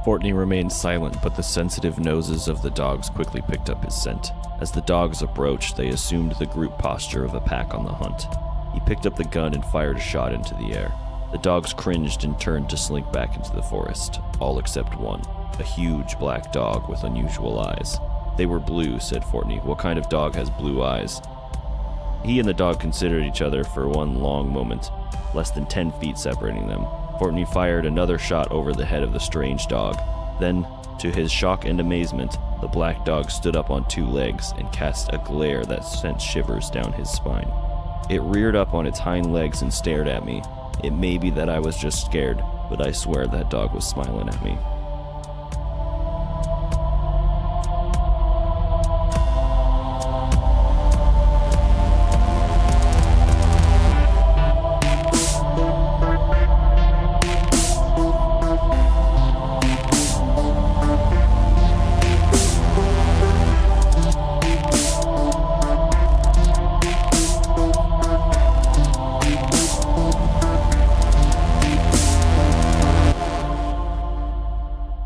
Courtney remained silent, but the sensitive noses of the dogs quickly picked up his scent. As the dogs approached, they assumed the group posture of a pack on the hunt. He picked up the gun and fired a shot into the air. The dogs cringed and turned to slink back into the forest, all except one, a huge black dog with unusual eyes. They were blue, said Courtney. What kind of dog has blue eyes? He and the dog considered each other for one long moment, less than 10 feet separating them. Courtney fired another shot over the head of the strange dog. Then, to his shock and amazement, the black dog stood up on two legs and cast a glare that sent shivers down his spine. It reared up on its hind legs and stared at me. It may be that I was just scared, but I swear that dog was smiling at me.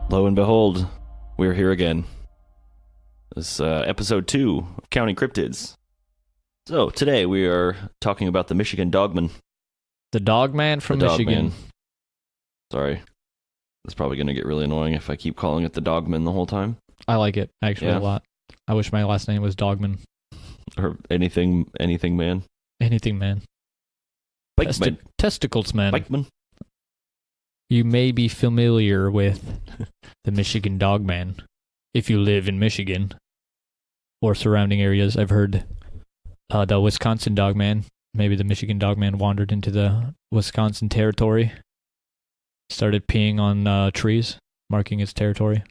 Lo and behold, we're here again. This is episode 2 of Counting Cryptids. So, today we are talking about the Michigan Dogman. The Dogman from Michigan. Sorry. It's probably going to get really annoying if I keep calling it the Dogman the whole time. I like it, actually, a lot. I wish my last name was Dogman. Or anything man. Anything man. Bikeman. Testicles man. Bikeman. You may be familiar with the Michigan Dogman if you live in Michigan or surrounding areas. I've heard the Wisconsin Dogman. Maybe the Michigan Dogman wandered into the Wisconsin territory, started peeing on trees, marking its territory.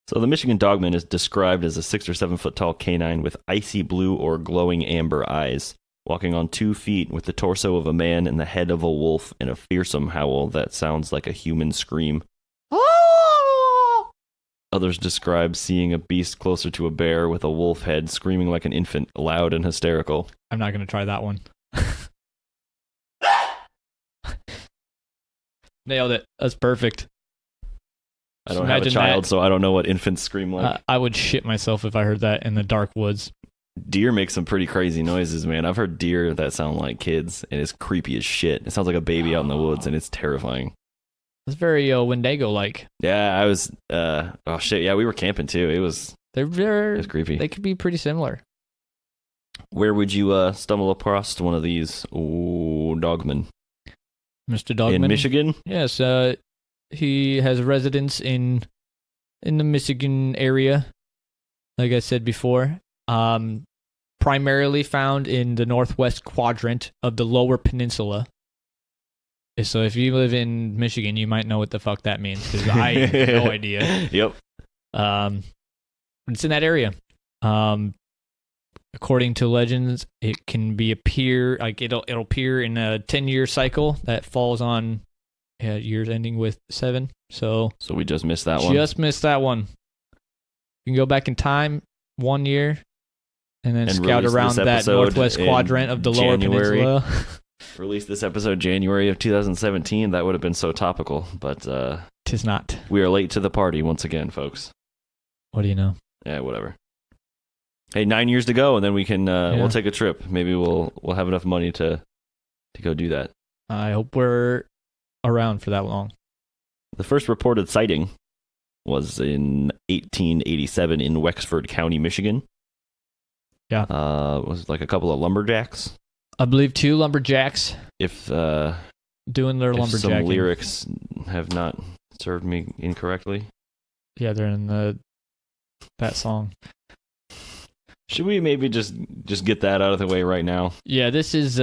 So the Michigan Dogman is described as a 6 or 7 foot tall canine with icy blue or glowing amber eyes, walking on 2 feet with the torso of a man and the head of a wolf and a fearsome howl that sounds like a human scream. Others describe seeing a beast closer to a bear with a wolf head screaming like an infant, loud and hysterical. I'm not going to try that one. Nailed it. That's perfect. I don't have a child, so I don't know what infants scream like. I would shit myself if I heard that in the dark woods. Deer make some pretty crazy noises, man. I've heard deer that sound like kids, and it's creepy as shit. It sounds like a baby out in the woods, and it's terrifying. It's very Wendigo-like. Yeah, I was... oh, shit, yeah, we were camping, too. It was creepy. They could be pretty similar. Where would you stumble across one of these Dogmen? Mr. Dogman? In Michigan? Yes, he has residence in the Michigan area, like I said before. Primarily found in the northwest quadrant of the Lower Peninsula. So if you live in Michigan, you might know what the fuck that means, because I have no idea. Yep. It's in that area. According to legends, it can appear in a 10-year cycle that falls on years ending with 7. So we just missed that one. Just missed that one. You can go back in time 1 year and then scout around that northwest quadrant of the Lower Peninsula. Release this episode January of 2017. That would have been so topical, but tis not. We are late to the party once again, folks. What do you know? Yeah, whatever. Hey, 9 years to go, and then we can we'll take a trip. Maybe we'll have enough money to go do that. I hope we're around for that long. The first reported sighting was in 1887 in Wexford County, Michigan. Yeah. It was like a couple of lumberjacks. I believe 2 lumberjacks. If doing their lumberjacking. Some lyrics have not served me incorrectly. Yeah, they're in that song. Should we maybe just get that out of the way right now? Yeah, this is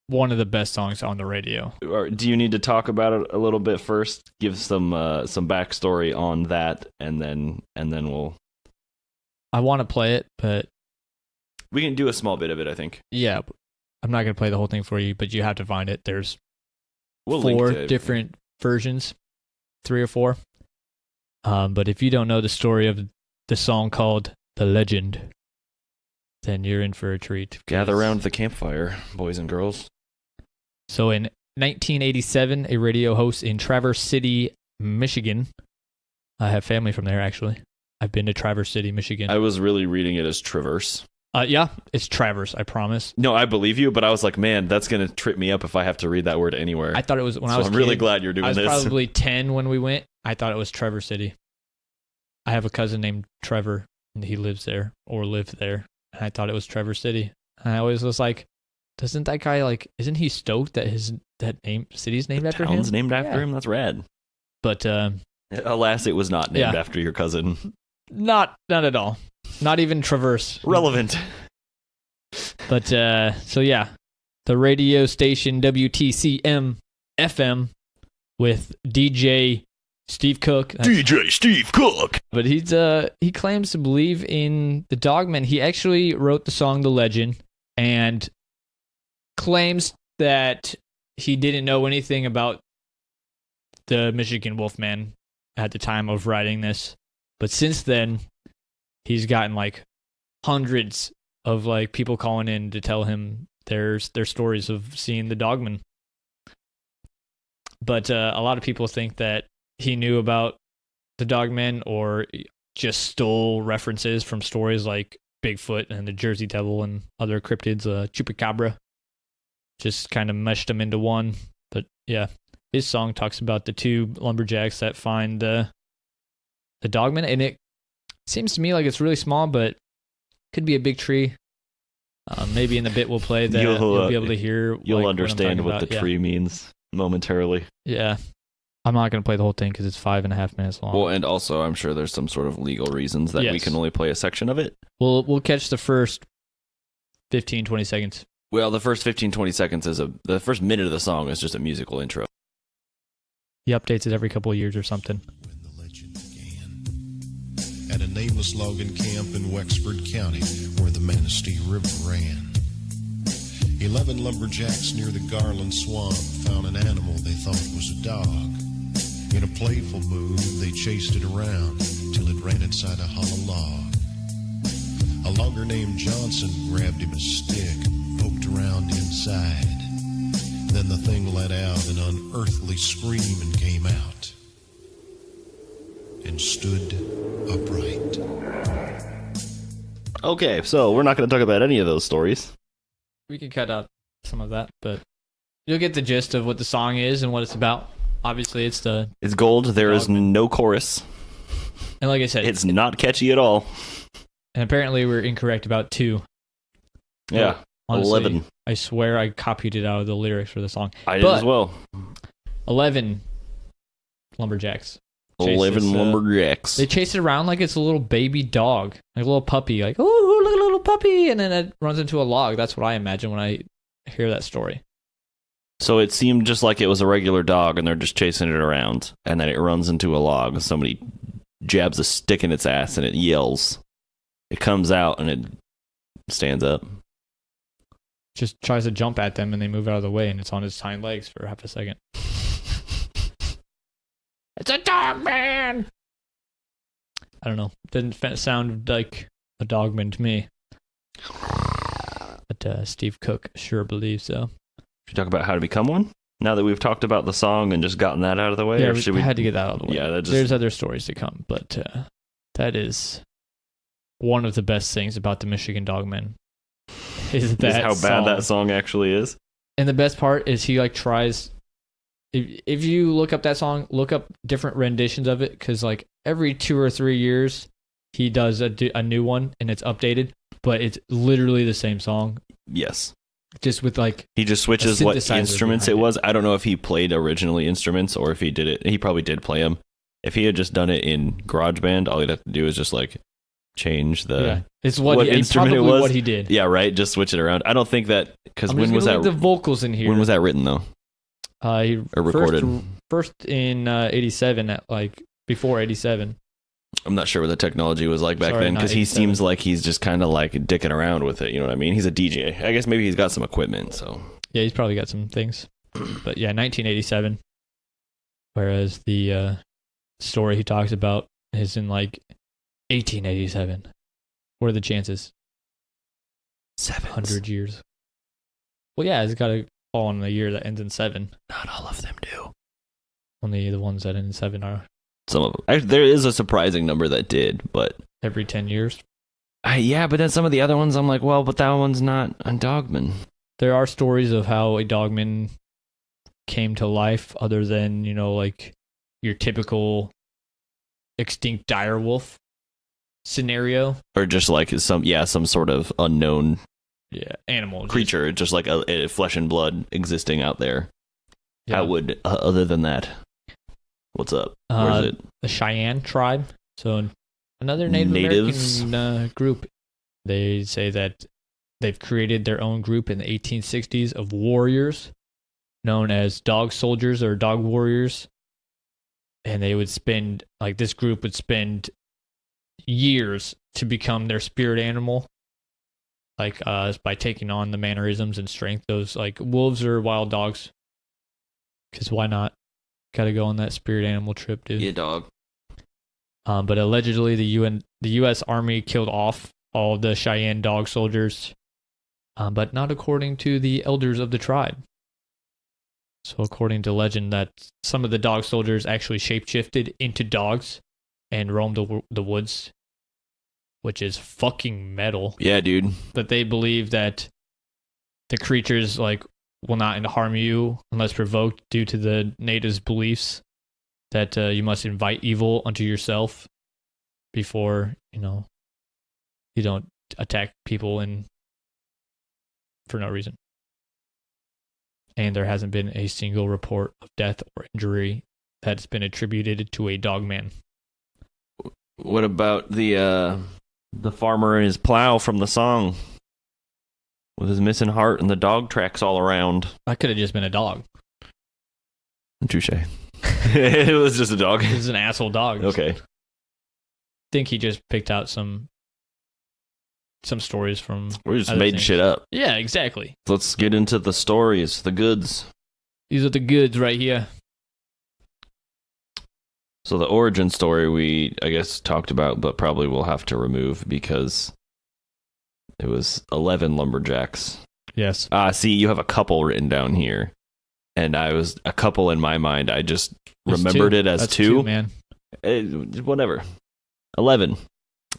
one of the best songs on the radio. Or do you need to talk about it a little bit first? Give some backstory on that, and then we'll. I want to play it, but we can do a small bit of it, I think. Yeah, I'm not going to play the whole thing for you, but you have to find it. There's 4 different versions, 3 or 4. But if you don't know the story of the song called The Legend, then you're in for a treat. Gather around the campfire, boys and girls. So in 1987, a radio host in Traverse City, Michigan. I have family from there, actually. I've been to Traverse City, Michigan. I was really reading it as Traverse. Yeah, it's Traverse, I promise. No, I believe you, but I was like, man, that's going to trip me up if I have to read that word anywhere. I thought it was when I was a I'm really kid. glad you're doing this. I was probably 10 when we went. I thought it was Traverse City. I have a cousin named Trevor, and he lives there, or lived there, and I thought it was Traverse City. And I always was like, doesn't that guy, like, isn't he stoked that city's named after him? Town's named after him? That's rad. But, alas, it was not named after your cousin. Not at all. Not even Traverse. Relevant. But, so yeah, the radio station WTCM FM with DJ Steve Cook. DJ Steve Cook. But he claims to believe in the Dogman. He actually wrote the song The Legend and claims that he didn't know anything about the Michigan Wolfman at the time of writing this. But since then, he's gotten like hundreds of like people calling in to tell him their stories of seeing the Dogman. But a lot of people think that he knew about the Dogman or just stole references from stories like Bigfoot and the Jersey Devil and other cryptids, Chupacabra. Just kind of meshed them into one. But yeah, his song talks about the two lumberjacks that find the Dogman, and it seems to me like it's really small, but could be a big tree. Maybe in the bit we'll play that you'll be able to hear. You'll understand what the tree means momentarily. Yeah. I'm not going to play the whole thing because it's 5.5 minutes long. Well, and also I'm sure there's some sort of legal reasons that we can only play a section of it. We'll catch the first 15, 20 seconds. Well, the first 15, 20 seconds the first minute of the song is just a musical intro. He updates it every couple of years or something. When the legend began, at a nameless logging camp in Wexford County, where the Manistee River ran, 11 lumberjacks near the Garland Swamp found an animal they thought was a dog. In a playful mood, they chased it around till it ran inside a hollow log. A logger named Johnson grabbed him a stick, poked around inside. Then the thing let out an unearthly scream and came out and stood upright. Okay, so we're not going to talk about any of those stories. We can cut out some of that, but you'll get the gist of what the song is and what it's about. Obviously, it's gold. There is no chorus. And like I said, it's not catchy at all. And apparently we're incorrect about 2. Yeah, honestly, 11. I swear I copied it out of the lyrics for the song. I did as well. 11 lumberjacks. 11 lumberjacks. They chase it around like it's a little baby dog, like a little puppy, like, oh, look at a little puppy, and then it runs into a log. That's what I imagine when I hear that story. So it seemed just like it was a regular dog, and they're just chasing it around, and then it runs into a log, and somebody jabs a stick in its ass, and it yells. It comes out, and it stands up. Just tries to jump at them, and they move out of the way, and it's on its hind legs for half a second. It's a Dogman! I don't know. Didn't sound like a Dogman to me. But Steve Cook sure believes so. Should we talk about how to become one? Now that we've talked about the song and just gotten that out of the way? Yeah, or should we had to get that out of the way. Yeah, There's other stories to come, but that is one of the best things about the Michigan Dogman. Is how bad that song actually is. And the best part is he like tries... If you look up that song, look up different renditions of it, because like every 2 or 3 years, he does a new one, and it's updated, but it's literally the same song. Yes. Just with like... He just switches what instruments it was. I don't know if he played originally instruments or if he did it. He probably did play them. If he had just done it in GarageBand, all he'd have to do is just like change the... Yeah. It's what instrument it was. What he did. Yeah, right? Just switch it around. I don't think that... Because when was that... the vocals in here. When was that written, though? Or recorded? First in 87, before 87. I'm not sure what the technology was like back then, because he seems like he's just kind of like dicking around with it. You know what I mean? He's a DJ. I guess maybe he's got some equipment. So yeah, he's probably got some things. But yeah, 1987. Whereas the story he talks about is in like 1887. What are the chances? 700 years. Well, yeah, it's got to fall in a year that ends in 7. Not all of them do. Only the ones that end in 7 are Some of them. Actually, there is a surprising number that did, but every 10 years. yeah. But then some of the other ones, I'm like, well, but that one's not a Dogman. There are stories of how a Dogman came to life, other than like your typical extinct direwolf scenario, Or just like some sort of unknown animal creature, just like a flesh and blood existing out there. Yeah. How would other than that? What's up? Where's it? The Cheyenne tribe. So another Natives. American group. They say that they've created their own group in the 1860s of warriors known as dog soldiers or dog warriors. And they would spend, this group would spend years to become their spirit animal. By taking on the mannerisms and strength. Those, wolves or wild dogs. Because why not? Got to go on that spirit animal trip, dude. Yeah, dog. But allegedly, the U.S. Army killed off all of the Cheyenne dog soldiers, but not according to the elders of the tribe. So, according to legend, that some of the dog soldiers actually shapeshifted into dogs and roamed the woods, which is fucking metal. Yeah, dude. That they believe that the creatures will not harm you unless provoked due to the natives' beliefs that you must invite evil unto yourself before you don't attack people for no reason. And there hasn't been a single report of death or injury that's been attributed to a Dogman. What about the farmer and his plow from the song? With his missing heart and the dog tracks all around. That could have just been a dog. Touche. It was just a dog. It was an asshole dog. Okay. I think he just picked out some stories from... We just made shit up. Yeah, exactly. Let's get into the stories, the goods. These are the goods right here. So the origin story we, I guess, talked about, but probably we'll have to remove because it was 11 lumberjacks. Yes. See, you have a couple written down here. And I was a couple in my mind. I just remembered it as That's two. Man. Whatever. 11.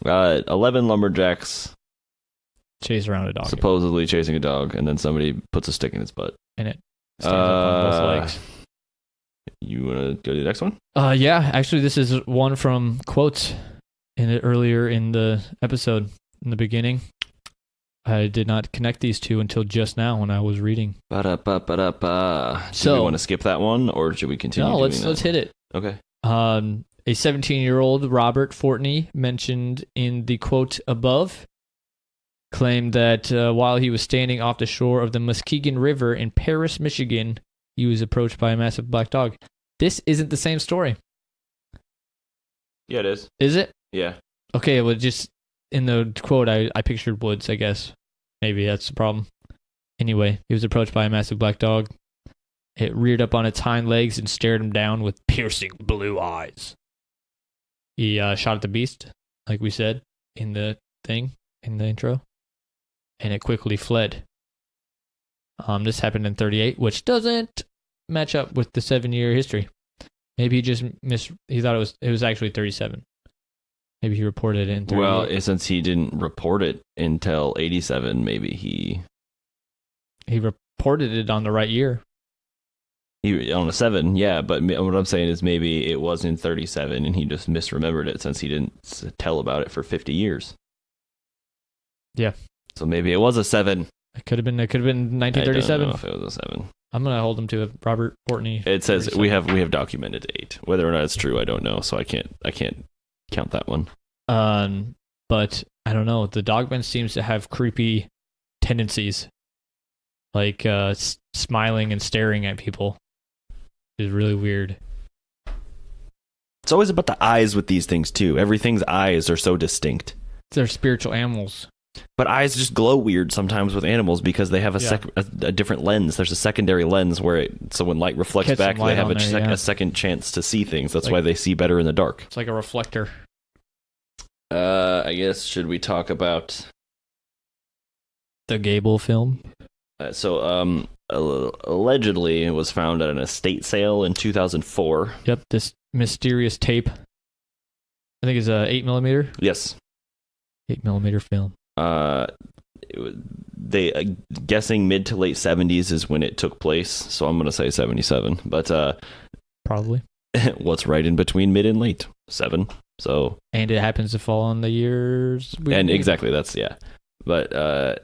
11 lumberjacks Chase around a dog. supposedly chasing a dog, and then somebody puts a stick in its butt. And it stands up on both legs. You want to go to the next one? Yeah, actually, this is one from quotes earlier in the episode, in the beginning. I did not connect these two until just now when I was reading. Do So, we want to skip that one, or should we continue? No, doing let's hit it. Okay. A 17-year-old Robert Fortney, mentioned in the quote above, claimed that while he was standing off the shore of the Muskegon River in Paris, Michigan, he was approached by a massive black dog. This isn't the same story. Yeah, it is. Is it? Yeah. Okay, well, just in the quote, I pictured woods, I guess. Maybe that's the problem. Anyway, he was approached by a massive black dog. It reared up on its hind legs and stared him down with piercing blue eyes. He shot at the beast, like we said in the intro, and it quickly fled. This happened in 1938, which doesn't match up with the 7-year history. Maybe he just he thought it was actually 1937. Maybe he reported it in 1938. Well, since he didn't report it until 1987, maybe he reported it on the right year. On a 7, yeah, but what I'm saying is maybe it was in 1937 and he just misremembered it since he didn't tell about it for 50 years. Yeah. So maybe it was a 7. It could have been 1937. I don't know if it was a 7. I'm gonna hold him to it. Robert Fortney. It says we have documented 8. Whether or not it's true, I don't know. So I can't count that one. But I don't know. The Dogman seems to have creepy tendencies, like smiling and staring at people. Is really weird. It's always about the eyes with these things too. Everything's eyes are so distinct. They're spiritual animals. But eyes just glow weird sometimes with animals because they have a different lens. There's a secondary lens where so when light reflects back, they have a second chance to see things. That's why they see better in the dark. It's like a reflector. I guess, should we talk about the Gable film? allegedly it was found at an estate sale in 2004. Yep, this mysterious tape. I think it's a 8mm. Yes. 8mm film. They guessing mid to late 70s is when it took place, so I'm gonna say 77. But probably. What's right in between mid and late? 7. So. And it happens to fall on the years. Exactly, that's yeah. But the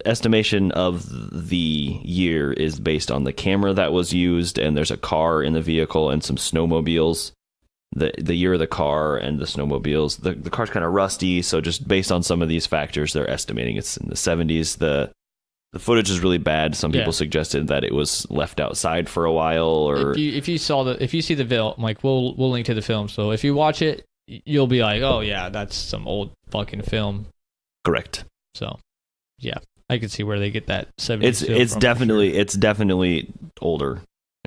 estimation of the year is based on the camera that was used, and there's a car in the vehicle and some snowmobiles. The year of the car and the snowmobiles. The car's kind of rusty, so just based on some of these factors, they're estimating it's in the 70s. The footage is really bad. Some people suggested that it was left outside for a while. Or if you see the film, like we'll link to the film. So if you watch it, you'll be like, oh yeah, that's some old fucking film. Correct. So, yeah, I can see where they get that 70s. It's definitely older.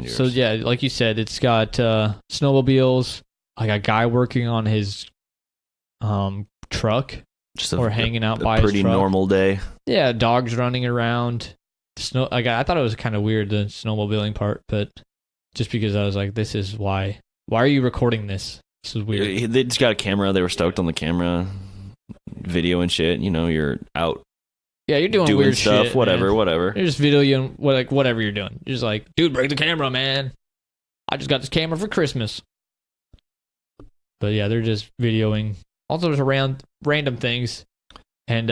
So yeah, like you said, it's got snowmobiles, like a guy working on his truck, hanging out by his truck. Pretty normal day. Yeah, dogs running around. I thought it was kind of weird, the snowmobiling part, but just because I was like, this is why. Why are you recording this? This is weird. They just got a camera. They were stoked on the camera. Video and shit, you're out. Yeah, you're doing weird stuff, shit, whatever. You're just videoing whatever you're doing. You're just like, dude, break the camera, man. I just got this camera for Christmas. But yeah, they're just videoing all those around random things, and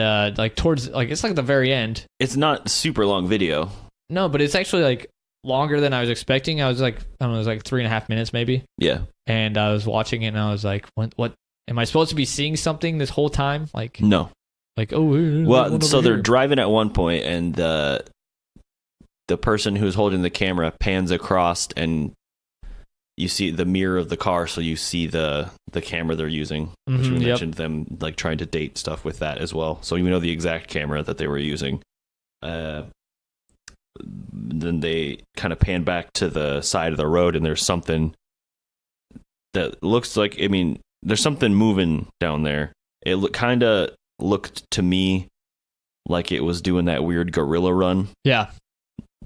towards it's like the very end. It's not super long video. No, but it's actually like longer than I was expecting. I was like, I don't know, it was like 3.5 minutes maybe. Yeah. And I was watching it, and I was like, what? Am I supposed to be seeing something this whole time? Like no. Like well, so they're driving at one point, and the person who's holding the camera pans across, and you see the mirror of the car, so you see the camera they're using, which we mentioned them like trying to date stuff with that as well. So you know the exact camera that they were using. Then they kind of pan back to the side of the road, and there's something that looks like, there's something moving down there. It kind of looked to me like it was doing that weird gorilla run. Yeah.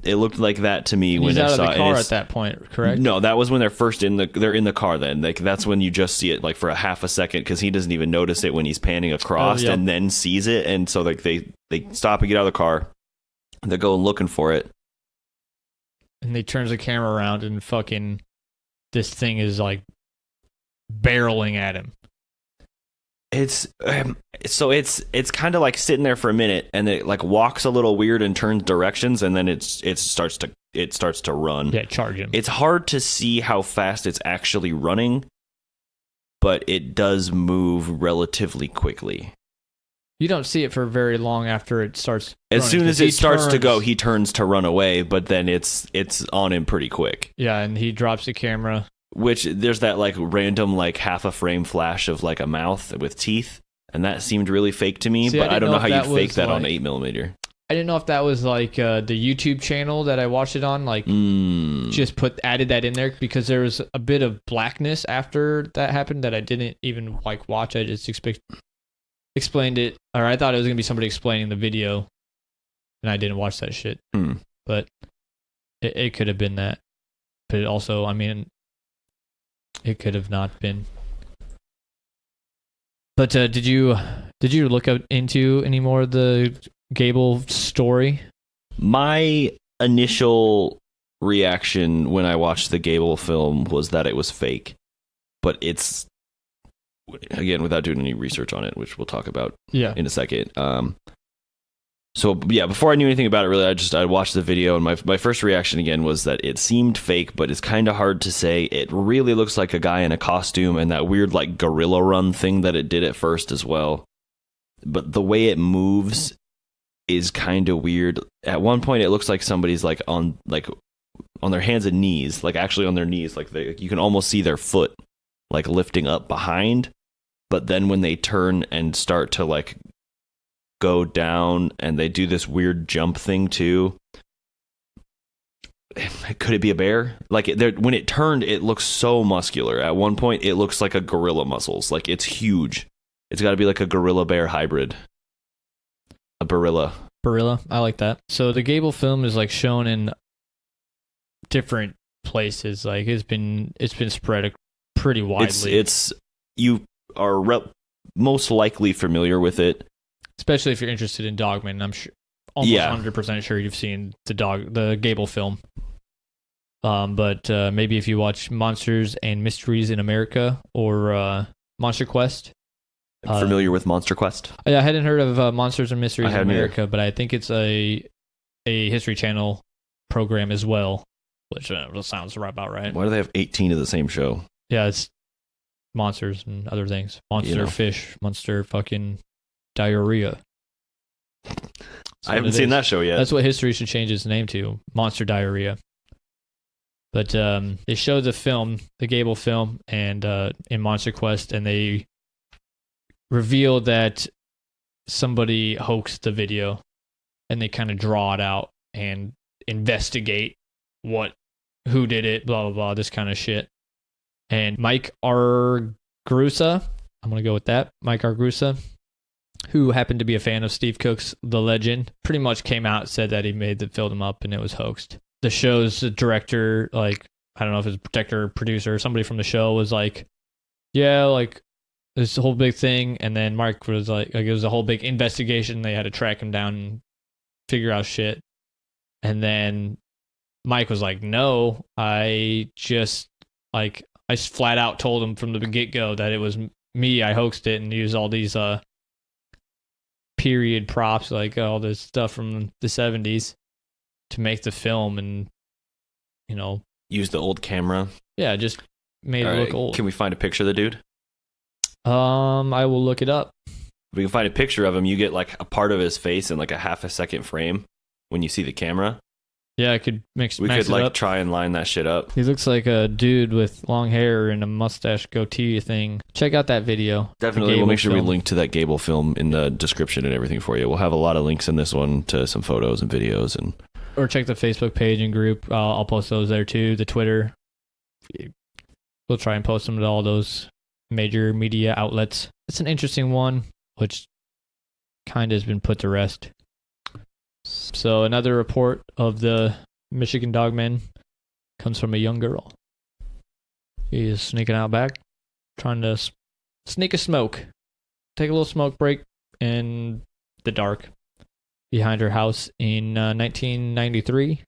It looked like that to me when I saw it. He's out of the car at that point, correct? No, that was when they're first they're in the car then. That's when you just see it like for a half a second, because he doesn't even notice it when he's panning across and then sees it. And so like they stop and get out of the car. They're going looking for it. And they turns the camera around, and fucking this thing is like barreling at him. It's kind of like sitting there for a minute, and it like walks a little weird and turns directions, and then it starts to run. Yeah, charge him. It's hard to see how fast it's actually running, but it does move relatively quickly. You don't see it for very long after it starts. As soon as it starts to go, he turns to run away, but then it's on him pretty quick. Yeah, and he drops the camera. Which there's that like random like half a frame flash of like a mouth with teeth, and that seemed really fake to me. But I don't know how you fake that on 8mm. I didn't know if that was like the YouTube channel that I watched it on, like just added that in there, because there was a bit of blackness after that happened that I didn't even like watch. I just explained it, or I thought it was gonna be somebody explaining the video, and I didn't watch that shit. But it could have been that. But also, it could have not been. But did you look into any more of the Gable story? My initial reaction when I watched the Gable film was that it was fake. But it's, again, without doing any research on it, which we'll talk about in a second. So yeah, before I knew anything about it, really, I watched the video, and my first reaction again was that it seemed fake, but it's kind of hard to say. It really looks like a guy in a costume, and that weird like gorilla run thing that it did at first as well. But the way it moves is kind of weird. At one point, it looks like somebody's like on their hands and knees, like actually on their knees, like you can almost see their foot like lifting up behind. But then when they turn and start to like go down, and they do this weird jump thing too. Could it be a bear? Like when it turned, it looks so muscular. At one point, it looks like a gorilla muscles. Like it's huge. It's got to be like a gorilla bear hybrid. A barilla. Barilla. I like that. So the Gable film is like shown in different places. Like it's been spread pretty widely. It's you are most likely familiar with it, especially if you're interested in Dogman. I'm sure, almost 100% sure you've seen the Gable film. But maybe if you watch Monsters and Mysteries in America or Monster Quest. Familiar with Monster Quest? I hadn't heard of Monsters and Mysteries in America, but I think it's a History Channel program as well, which sounds right about right. Why do they have 18 of the same show? Yeah, it's monsters and other things. Monster fish, monster fucking diarrhea. I haven't seen that show yet. That's what history should change its name to, Monster Diarrhea. But they showed the film, the Gable film, and in Monster Quest, and they revealed that somebody hoaxed the video, and they kind of draw it out and investigate who did it, blah, blah, blah, this kind of shit. And Mike Argusa, I'm going to go with that, Mike Argusa, who happened to be a fan of Steve Cook's The Legend, pretty much came out and said that he filled him up and it was hoaxed. The show's director, like, I don't know if it's protector or producer or somebody from the show was like, yeah, like, this whole big thing. And then Mark was like, it was a whole big investigation. They had to track him down and figure out shit. And then Mike was like, no, I flat out told him from the get-go that it was me. I hoaxed it and used all these period props, like all this stuff from the 70s to make the film, and use the old camera. Yeah, just made it look old. Can we find a picture of the dude? I will look it up. If we can find a picture of him, you get like a part of his face in like a half a second frame when you see the camera. Yeah, I could max We could it up. try and line that shit up. He looks like a dude with long hair and a mustache goatee thing. Check out that video. Definitely, we'll make sure we link to that Gable film in the description and everything for you. We'll have a lot of links in this one to some photos and videos, or check the Facebook page and group. I'll post those there too. The Twitter. We'll try and post them to all those major media outlets. It's an interesting one, which kind of has been put to rest. So another report of the Michigan Dogman comes from a young girl. She is sneaking out back, trying to sneak a smoke. Take a little smoke break in the dark behind her house in 1993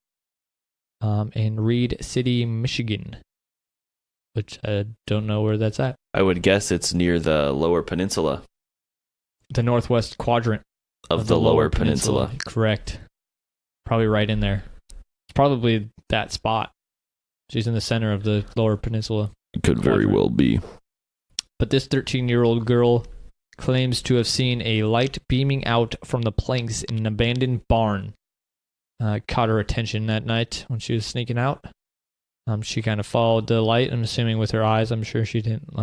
in Reed City, Michigan, which I don't know where that's at. I would guess it's near the Lower Peninsula. The northwest quadrant of the Lower Peninsula. Correct. Probably right in there. It's probably that spot. She's in the center of the Lower Peninsula. It could very well be. But this 13-year-old girl claims to have seen a light beaming out from the planks in an abandoned barn. Caught her attention that night when she was sneaking out. She kind of followed the light, I'm assuming with her eyes. I'm sure she didn't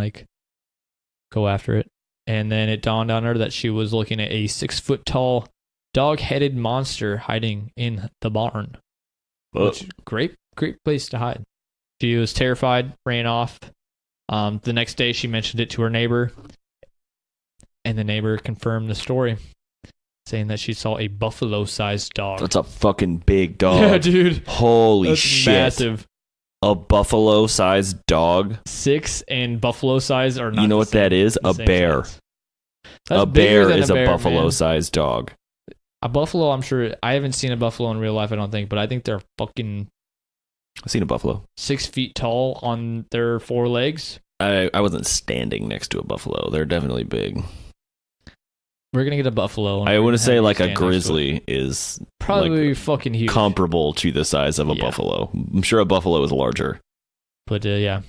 go after it. And then it dawned on her that she was looking at a 6-foot-tall, dog-headed monster hiding in the barn. Which, great place to hide. She was terrified, ran off. The next day, she mentioned it to her neighbor, and the neighbor confirmed the story, saying that she saw a buffalo-sized dog. That's a fucking big dog. Yeah, dude. Holy That's shit. Massive. A buffalo-sized dog? 6 and buffalo-size are not. You know what that is? A bear. A bear is a buffalo-sized dog. A buffalo, I'm sure. I haven't seen a buffalo in real life, I don't think, but I think they're fucking. I've seen a buffalo. 6 feet tall on their 4 legs. I wasn't standing next to a buffalo. They're definitely big. We're going to get a buffalo. I want to say like a grizzly is probably fucking huge. Comparable to the size of a buffalo. I'm sure a buffalo is larger. But yeah.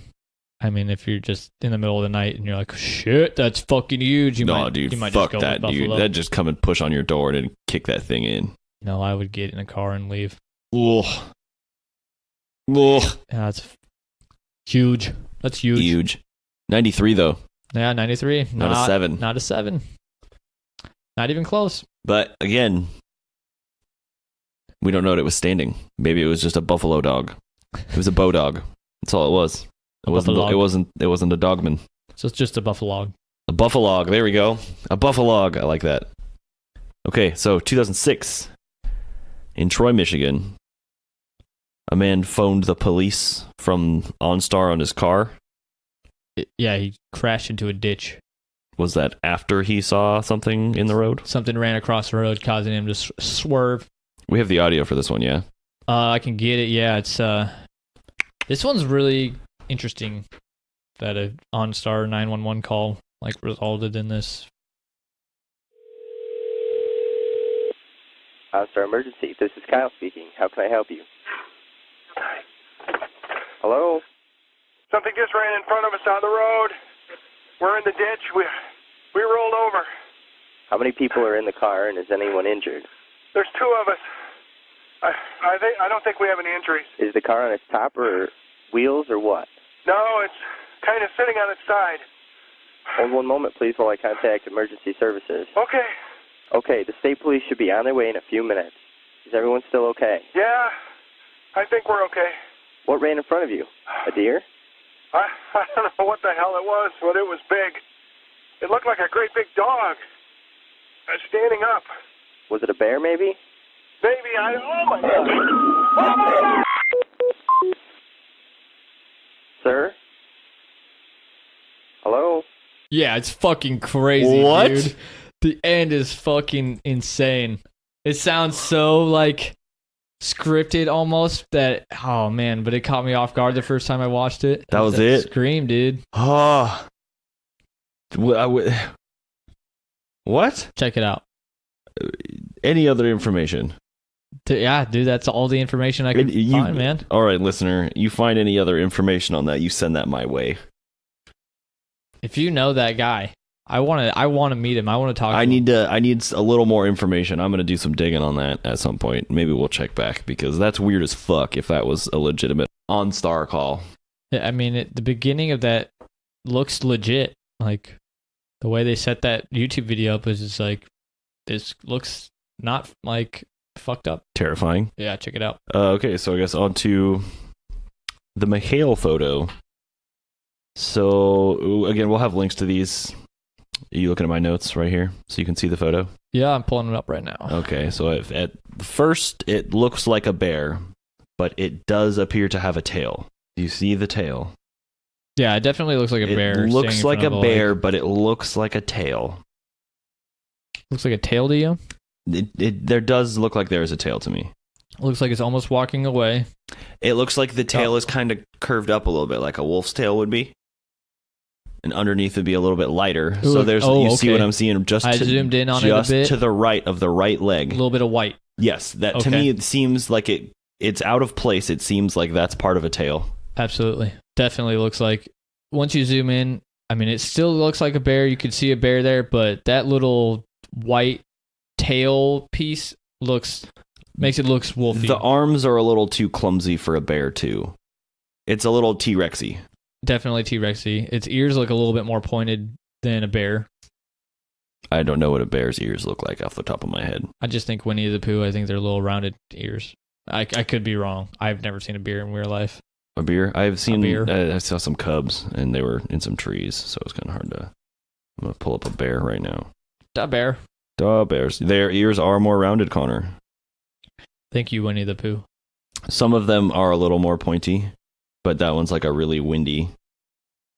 I mean, if you're just in the middle of the night and you're like, shit, that's fucking huge. You might fuck just go that, with dude. buffalo. That'd just come and push on your door and kick that thing in. No, I would get in a car and leave. Ugh. Yeah, that's huge. That's huge. Huge. 93 though. Yeah, 93. Not a 7. Not a 7. Not even close. But again, we don't know that it was standing. Maybe it was just a buffalo dog. It was a bow dog. That's all it was. It wasn't a dogman. So it's just a buffalo. A buffalo. There we go. A buffalo. I like that. Okay, so 2006 in Troy, Michigan, a man phoned the police from OnStar on his car. Yeah, he crashed into a ditch. Was that after he saw something in the road? Something ran across the road, causing him to swerve. We have the audio for this one, yeah? I can get it. Yeah, it's this one's really interesting. That a OnStar 911 call resulted in this. OnStar emergency. This is Kyle speaking. How can I help you? Hello? Something just ran in front of us on the road. We're in the ditch. We rolled over. How many people are in the car, and is anyone injured? There's two of us. I don't think we have any injuries. Is the car on its top or wheels or what? No, it's kind of sitting on its side. Hold one moment, please, while I contact emergency services. Okay. Okay, the state police should be on their way in a few minutes. Is everyone still okay? Yeah, I think we're okay. What ran in front of you? A deer? I don't know what the hell it was, but it was big. It looked like a great big dog. Standing up. Was it a bear, maybe? Maybe. Oh, my God. Oh, my God! Sir? Hello? Yeah, it's fucking crazy, What? dude. The end is fucking insane. It sounds so, scripted almost that, oh, man, but it caught me off guard the first time I watched it. That was it? Scream, dude. Oh. What? Check it out. Any other information? Yeah, dude, that's all the information I could find, man. All right, listener, you find any other information on that, you send that my way. If you know that guy, I want to meet him. I want to talk to him. I need a little more information. I'm going to do some digging on that at some point. Maybe we'll check back because that's weird as fuck if that was a legitimate OnStar call. I mean, the beginning of that looks legit. Like, the way they set that YouTube video up is just like, this looks not, fucked up. Terrifying. Yeah, check it out. Okay, so I guess on to the McHale photo. So, again, we'll have links to these. Are you looking at my notes right here so you can see the photo? Yeah, I'm pulling it up right now. Okay, so at first it looks like a bear, but it does appear to have a tail. Do you see the tail? Yeah, it definitely looks like a bear. It looks like a bear, lake. but it looks like a tail. Looks like a tail to you? There does look like there is a tail to me. Looks like it's almost walking away. It looks like the tail is kind of curved up a little bit, like a wolf's tail would be. And underneath would be a little bit lighter. Ooh, so there's you see okay. what I'm seeing just I zoomed in on it a bit. To the right of the right leg. A little bit of white. Yes, that to me it seems like it's out of place. It seems like that's part of a tail. Absolutely. Definitely looks like, once you zoom in, I mean, it still looks like a bear. You could see a bear there, but that little white tail piece makes it look wolfy. The arms are a little too clumsy for a bear too. It's a little T-Rexy. Definitely T-Rexy. Its ears look a little bit more pointed than a bear. I don't know what a bear's ears look like off the top of my head. I just think Winnie the Pooh, I think they're little rounded ears. I could be wrong. I've never seen a bear in real life. A bear? I've seen. bear? I saw some cubs, and they were in some trees, so it's kind of hard to. I'm gonna pull up a bear right now. Da bear. Da bears. Their ears are more rounded, Connor. Thank you, Winnie the Pooh. Some of them are a little more pointy, but that one's like a really windy.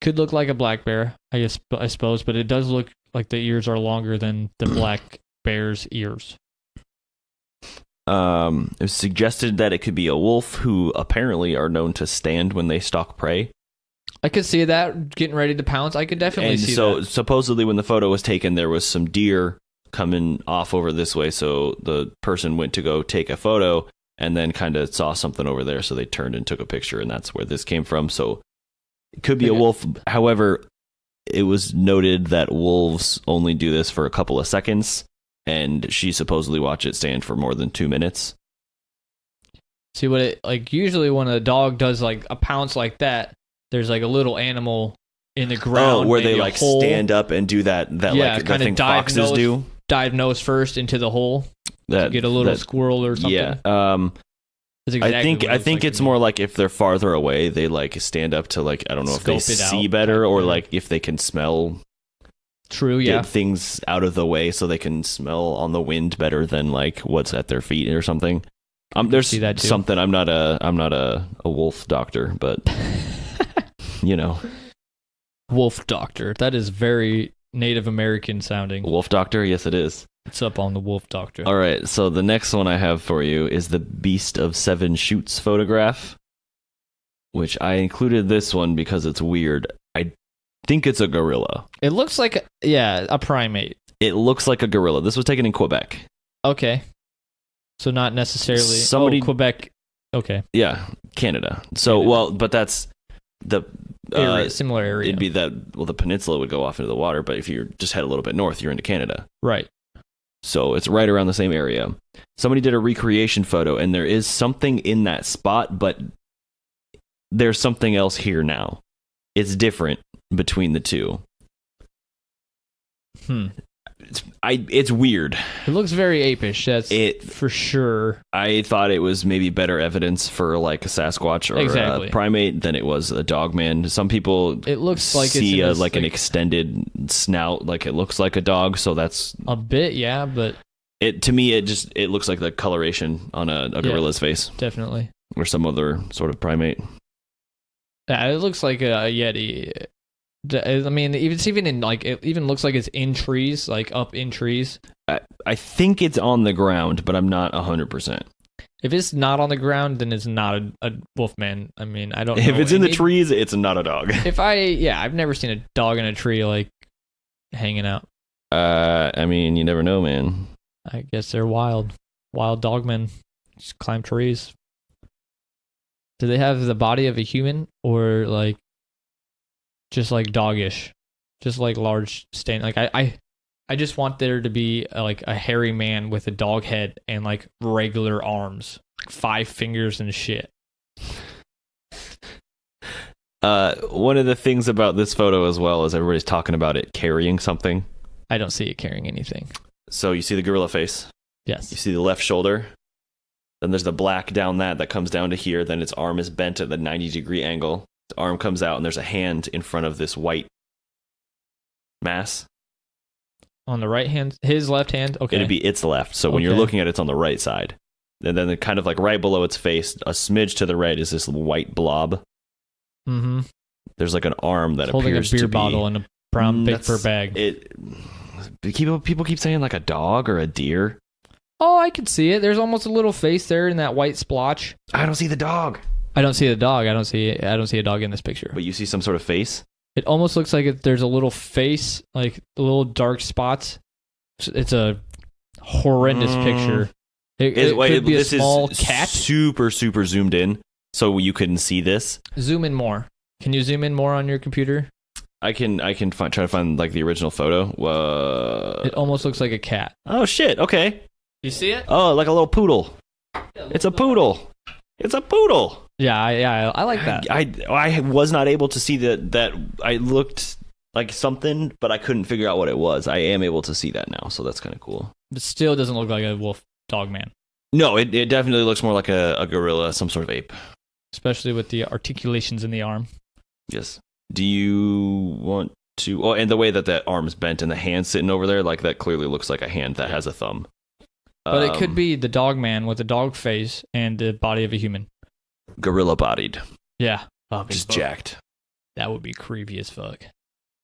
Could look like a black bear, I suppose, but it does look like the ears are longer than the black bear's ears. It was suggested that it could be a wolf, who apparently are known to stand when they stalk prey. I could see that, getting ready to pounce. I could definitely see that. And so supposedly when the photo was taken, there was some deer coming off over this way, so the person went to go take a photo and then kind of saw something over there, so they turned and took a picture, and that's where this came from. So it could be a wolf. However, it was noted that wolves only do this for a couple of seconds, and she supposedly watched it stand for more than 2 minutes. See what it, usually when a dog does a pounce like that, there's a little animal in the ground. Oh, where they hole. stand up and do that yeah, that kind thing of dive foxes nose, do. Dive nose first into the hole to get a little squirrel or something. Yeah. That's exactly I think it's more like if they're farther away, they stand up to I don't know if they see better or if they can smell True, yeah. get things out of the way so they can smell on the wind better than like what's at their feet or something. There's see that too. something. I'm not a wolf doctor, but you know, Wolf Doctor. That is very Native American sounding. wolf doctor. Yes, it is. What's up on the Wolf Doctor? All right. So the next one I have for you is the Beast of Seven Shoots photograph, which I included this one because it's weird. I think it's a gorilla. It looks like, a primate. It looks like a gorilla. This was taken in Quebec. Okay. So not necessarily... Quebec. Okay. Yeah, Canada. So, but that's the... similar area. It'd be that, the peninsula would go off into the water, but if you just head a little bit north, you're into Canada. Right. So it's right around the same area. Somebody did a recreation photo, and there is something in that spot, but there's something else here now. It's different between the two. It's weird. It looks very apish. That's it for sure. I thought it was maybe better evidence for like a Sasquatch or a primate than it was a Dogman. Some people it looks like see it's like an extended snout, like it looks like a dog. So that's a bit, yeah. But to me, it looks like the coloration on a gorilla's face, definitely, or some other sort of primate. Yeah, it looks like a Yeti. I mean, it even looks like it's in trees, like up in trees. I think it's on the ground, but I'm not 100%. If it's not on the ground, then it's not a wolfman. I mean, I don't know. If it's in the trees, it's not a dog. I've never seen a dog in a tree, like, hanging out. I mean, you never know, man. I guess they're wild. Wild dogmen just climb trees. Do they have the body of a human, or, like, just like doggish, just like large stand. Like I just want there to be like a hairy man with a dog head and like regular arms, like 5 fingers and shit. One of the things about this photo as well is everybody's talking about it carrying something. I don't see it carrying anything. So you see the gorilla face. Yes. You see the left shoulder. Then there's the black down that comes down to here. Then its arm is bent at the 90-degree angle. The arm comes out and there's a hand in front of this white mass. On the right hand, his left hand. Okay. It'd be its left. So when you're looking at it, it's on the right side. And then kind of like right below its face, a smidge to the right is this white blob. Mm-hmm. There's like an arm that holding appears a beer to be bottle in a brown paper bag. People keep saying like a dog or a deer. Oh, I can see it. There's almost a little face there in that white splotch. I don't see the dog. I don't see the dog. I don't see a dog in this picture. But you see some sort of face? It almost looks like there's a little face, like little dark spots. It's a horrendous picture. It could be a small cat. Super, super zoomed in, so you couldn't see this. Zoom in more. Can you zoom in more on your computer? I can try to find like the original photo. It almost looks like a cat. Oh shit! Okay. You see it? Oh, like a little poodle. It's a poodle. It's a poodle. Yeah, I like that. I was not able to see that. I looked like something, but I couldn't figure out what it was. I am able to see that now, so that's kind of cool. But still doesn't look like a wolf dog man. No, it definitely looks more like a gorilla, some sort of ape. Especially with the articulations in the arm. Yes. Do you want to... Oh, and the way that arm's bent and the hand sitting over there, like that clearly looks like a hand that has a thumb. But it could be the dog man with a dog face and the body of a human. Gorilla bodied. Yeah. Just jacked. That would be creepy as fuck.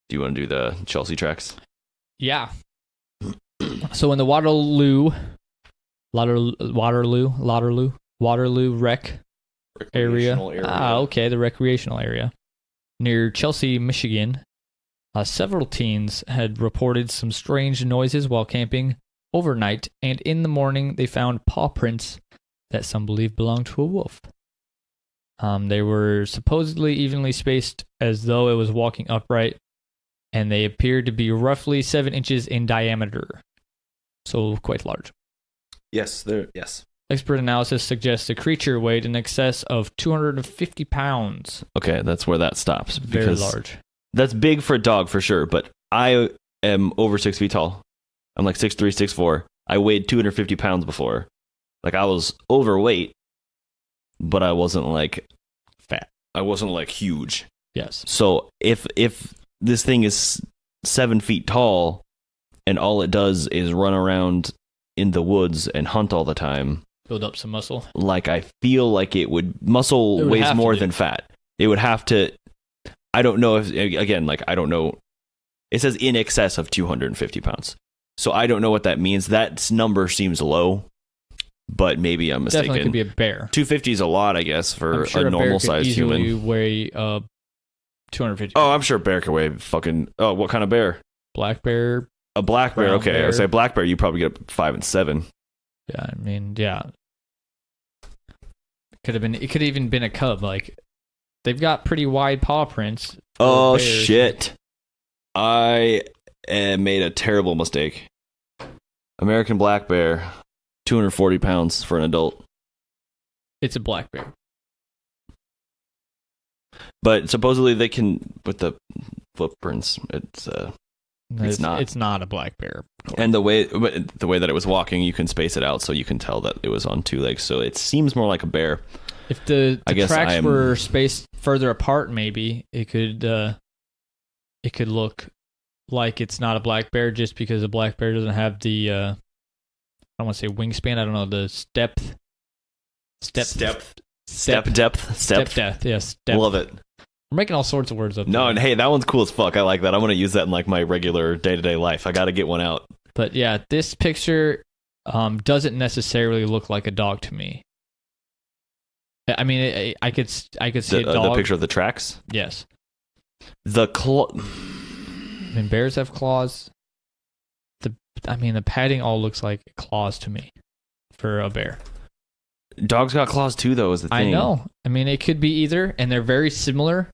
Do you want to do the Chelsea tracks? Yeah. So in the Waterloo rec area. The recreational area. Near Chelsea, Michigan, several teens had reported some strange noises while camping overnight, and in the morning they found paw prints that some believe belonged to a wolf. They were supposedly evenly spaced as though it was walking upright, and they appeared to be roughly 7 inches in diameter. So quite large. Yes. Expert analysis suggests the creature weighed in excess of 250 pounds. Okay, that's where that stops. Very large. That's big for a dog for sure, but I am over 6 feet tall. I'm like 6'3", 6'4". I weighed 250 pounds before. Like, I was overweight, but I wasn't like fat. I wasn't like huge. Yes. So if this thing is 7 feet tall, and all it does is run around in the woods and hunt all the time. Build up some muscle. Like, I feel like muscle weighs more than fat. It would have to, I don't know if, again, like, I don't know. It says in excess of 250 pounds. So I don't know what that means. That number seems low, but maybe I'm mistaken. Definitely could be a bear. 250 is a lot, I guess, for sure a normal sized human. You weigh 250. Oh, I'm sure a bear could weigh fucking. Oh, what kind of bear? Black bear. A black bear. Okay, bear. I would say black bear. You probably get up 5 and 7. Yeah, I mean, yeah. It could have even been a cub. Like, they've got pretty wide paw prints. Oh bears. shit! I made a terrible mistake. American black bear, 240 pounds for an adult. It's a black bear. But supposedly they can, with the footprints, it's not. It's not a black bear. And the way that it was walking, you can space it out so you can tell that it was on 2 legs. So it seems more like a bear. If the tracks were spaced further apart, maybe it could look like it's not a black bear, just because a black bear doesn't have the I don't want to say wingspan. I don't know, the step depth. Yes, depth. Love it. We're making all sorts of words up. No, there. and hey, that one's cool as fuck. I like that. I'm gonna use that in like my regular day-to-day life. I gotta get one out. But yeah, this picture doesn't necessarily look like a dog to me. I mean, I could see a dog. The picture of the tracks? Yes. The claw. I mean, bears have claws. The padding all looks like claws to me for a bear. Dogs got claws too, though, is the thing. I know. I mean, it could be either, and they're very similar,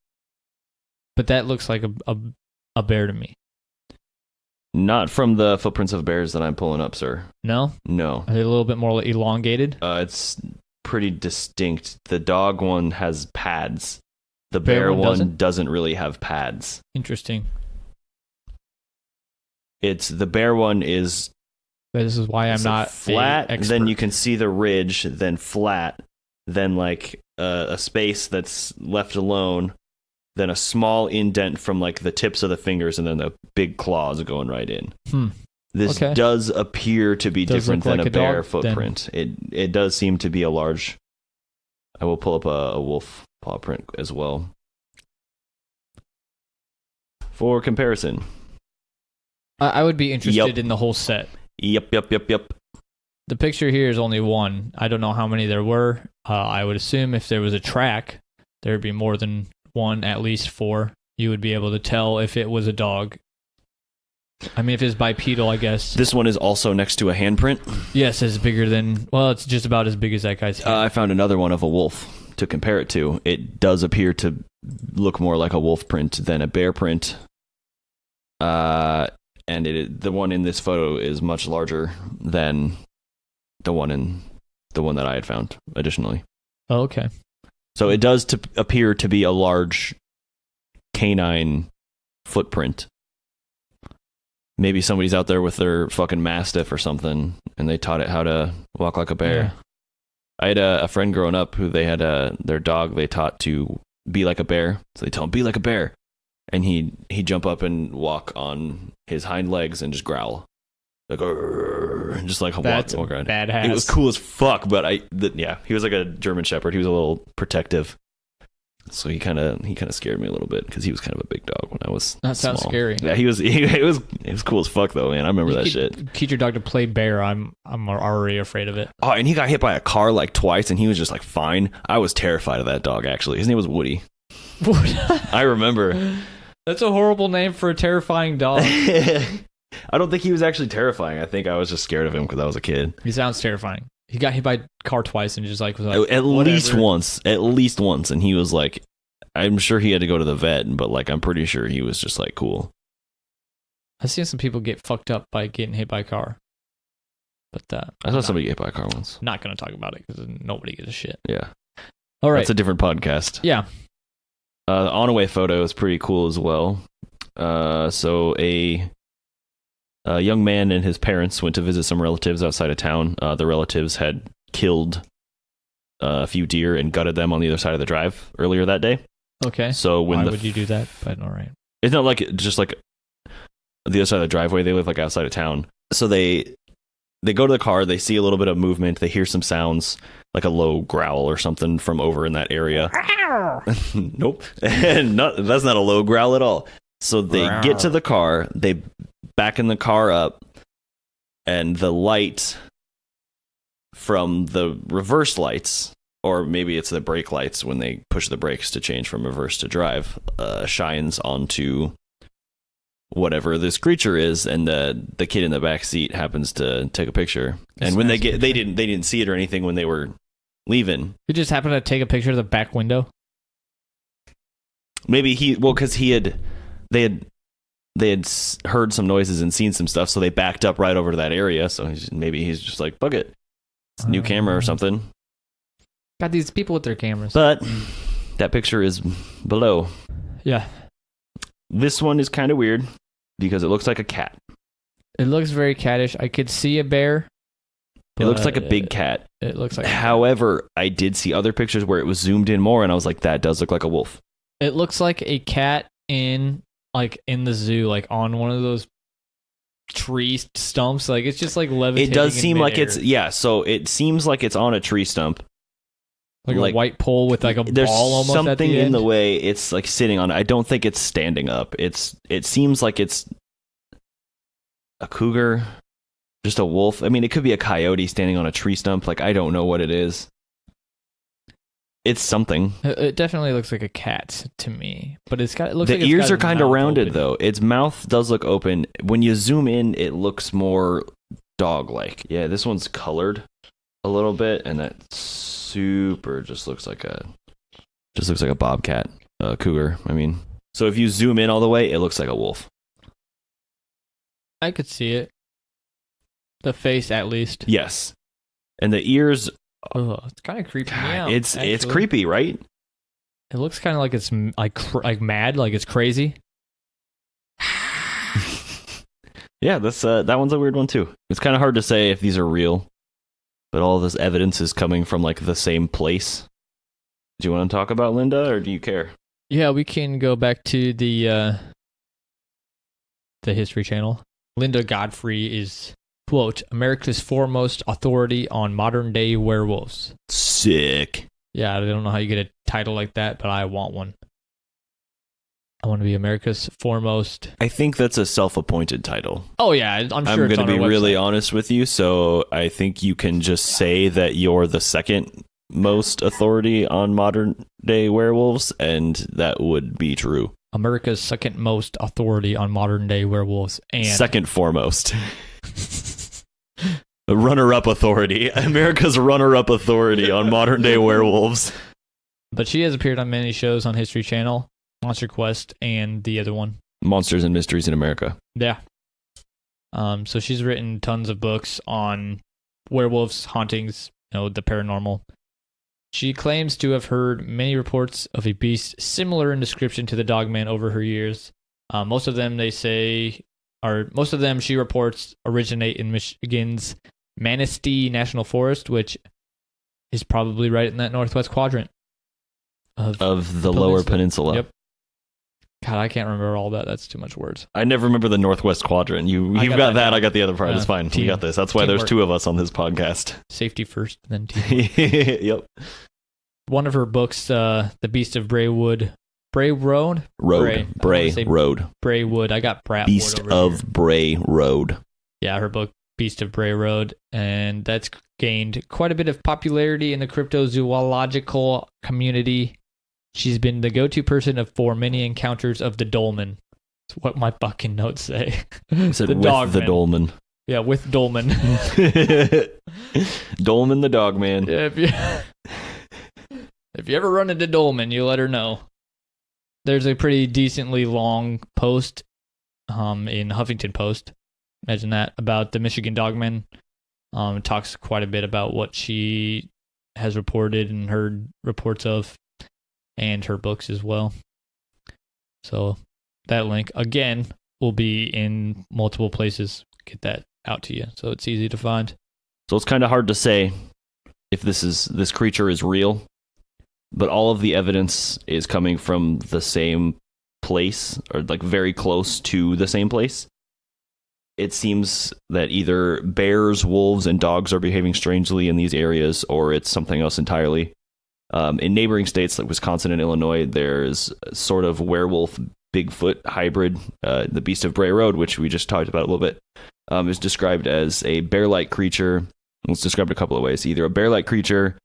but that looks like a bear to me. Not from the footprints of bears that I'm pulling up, sir. No? No. Are they a little bit more elongated? It's pretty distinct. The dog one has pads. The bear one doesn't really have pads. Interesting. The bear one is. This is why I'm not flat. Then you can see the ridge. Then flat. Then like a space that's left alone. Then a small indent from like the tips of the fingers, and then the big claws going right in. This does appear to be different than a bear footprint. It does seem to be a large. I will pull up a wolf paw print as well for comparison. I would be interested in the whole set. Yep. The picture here is only one. I don't know how many there were. I would assume if there was a track, there would be more than one, at least 4. You would be able to tell if it was a dog. I mean, if it's bipedal, I guess. This one is also next to a handprint. Yes, it's bigger than... Well, it's just about as big as that guy's hand. I found another one of a wolf to compare it to. It does appear to look more like a wolf print than a bear print. And the one in this photo is much larger than the one that I had found, additionally. Oh, okay. So it does appear to be a large canine footprint. Maybe somebody's out there with their fucking mastiff or something, and they taught it how to walk like a bear. Yeah. I had a friend growing up who they had their dog they taught to be like a bear. So they tell him, be like a bear. And he'd jump up and walk on his hind legs and just growl. Like, and just like That's walk around. Badass. It was cool as fuck, but he was like a German Shepherd. He was a little protective. So he kind of scared me a little bit because he was kind of a big dog when I was That sounds small. scary. Yeah, it was cool as fuck though, man. I remember that shit. Teach your dog to play bear. I'm already afraid of it. Oh, and he got hit by a car like twice, and he was just like fine. I was terrified of that dog. Actually, his name was Woody. I remember. That's a horrible name for a terrifying dog. I don't think he was actually terrifying. I think I was just scared of him because I was a kid. He sounds terrifying. He got hit by a car twice and just was like at least once, and he was like, I'm sure he had to go to the vet, but like I'm pretty sure he was just like cool. I've seen some people get fucked up by getting hit by a car, but I saw somebody get hit by a car once. Not going to talk about it because nobody gives a shit. Yeah. All right, that's a different podcast. Yeah. The on-away photo is pretty cool as well. So a young man and his parents went to visit some relatives outside of town. The relatives had killed a few deer and gutted them on the other side of the drive earlier that day. Okay. So why would you do that? But all right. It's not like just like the other side of the driveway. They live like outside of town. So they go to the car. They see a little bit of movement. They hear some sounds, like a low growl or something from over in that area. Nope. That's not a low growl at all. So they get to the car. They backen the car up. And the light from the reverse lights, or maybe it's the brake lights when they push the brakes to change from reverse to drive, shines onto whatever this creature is, and the kid in the back seat happens to take a picture. And when they didn't see it or anything when they were leaving. He just happened to take a picture of the back window. Maybe because they had heard some noises and seen some stuff, so they backed up right over to that area. So maybe he's just like, fuck it. It's a new camera or something. Got these people with their cameras. But that picture is below. Yeah. This one is kind of weird because it looks like a cat. It looks very cattish. I could see a bear. It looks like a big cat. It looks like. However, I did see other pictures where it was zoomed in more, and I was like, that does look like a wolf. It looks like a cat in the zoo, like on one of those tree stumps. Like it's just like levitating. It does seem like it's so it seems like it's on a tree stump. Like a white pole with like a there's ball almost something at the in end. the way it's like sitting on it. I don't think it's standing up. It seems like it's a cougar, just a wolf. I mean, it could be a coyote standing on a tree stump. Like, I don't know what it is. It's something. It definitely looks like a cat to me, but it looks the like it's ears got are its kind of mouth rounded open. though. Its mouth does look open. When you zoom in, it looks more dog-like. Yeah, this one's colored a little bit, and that super just looks like a bobcat, cougar. I mean, so if you zoom in all the way, it looks like a wolf. I could see it. The face, at least. Yes, and the ears. Oh, it's kind of creepy me out. It's actually. creepy, right? It looks kind of like it's like mad, like it's crazy. Yeah, that one's a weird one too. It's kind of hard to say if these are real, but all this evidence is coming from like the same place. Do you want to talk about Linda, or do you care? Yeah, we can go back to the History Channel. Linda Godfrey is, quote, America's foremost authority on modern-day werewolves. Sick. Yeah, I don't know how you get a title like that, but I want one. I want to be America's foremost. I think that's a self-appointed title. Oh, yeah, I'm sure it's going on to be our really website. honest with you, so I think you can just say that you're the second most authority on modern-day werewolves, and that would be true. America's second most authority on modern-day werewolves. And second foremost. The runner-up authority. America's runner-up authority on modern-day werewolves. But she has appeared on many shows on History Channel, Monster Quest, and the other one. Monsters and Mysteries in America. Yeah. So she's written tons of books on werewolves, hauntings, the paranormal. She claims to have heard many reports of a beast similar in description to the Dogman over her years. Most of them she reports originate in Michigan's Manistee National Forest, which is probably right in that northwest quadrant of the lower peninsula. Yep. God, I can't remember all that. That's too much words. I never remember the northwest quadrant. You've got that. I got the other part. It's fine. We got this. That's why there's two of us on this podcast. Safety first, then teamwork. Yep. One of her books, The Beast of Braywood. Bray Road? Bray Road. Braywood. I got Bratwood Beast over of here. Bray Road. Yeah, her book, Beast of Bray Road. And that's gained quite a bit of popularity in the cryptozoological community. She's been the go-to person for many encounters of the Doleman. That's what my fucking notes say. Said the Dogman. The Doleman. Yeah, with Doleman. Doleman the Dogman. Yeah, if you ever run into Doleman, you let her know. There's a pretty decently long post in Huffington Post. Imagine that, about the Michigan Dogman. It talks quite a bit about what she has reported and heard reports of, and her books as well. So that link, again, will be in multiple places. Get that out to you, so it's easy to find. So it's kind of hard to say if this creature is real, but all of the evidence is coming from the same place, or like very close to the same place. it seems that either bears, wolves, and dogs are behaving strangely in these areas, or it's something else entirely. In neighboring states like Wisconsin and Illinois, there's sort of werewolf Bigfoot hybrid. The Beast of Bray Road, which we just talked about a little bit, is described as a bear-like creature. It's described a couple of ways: either a bear-like creature,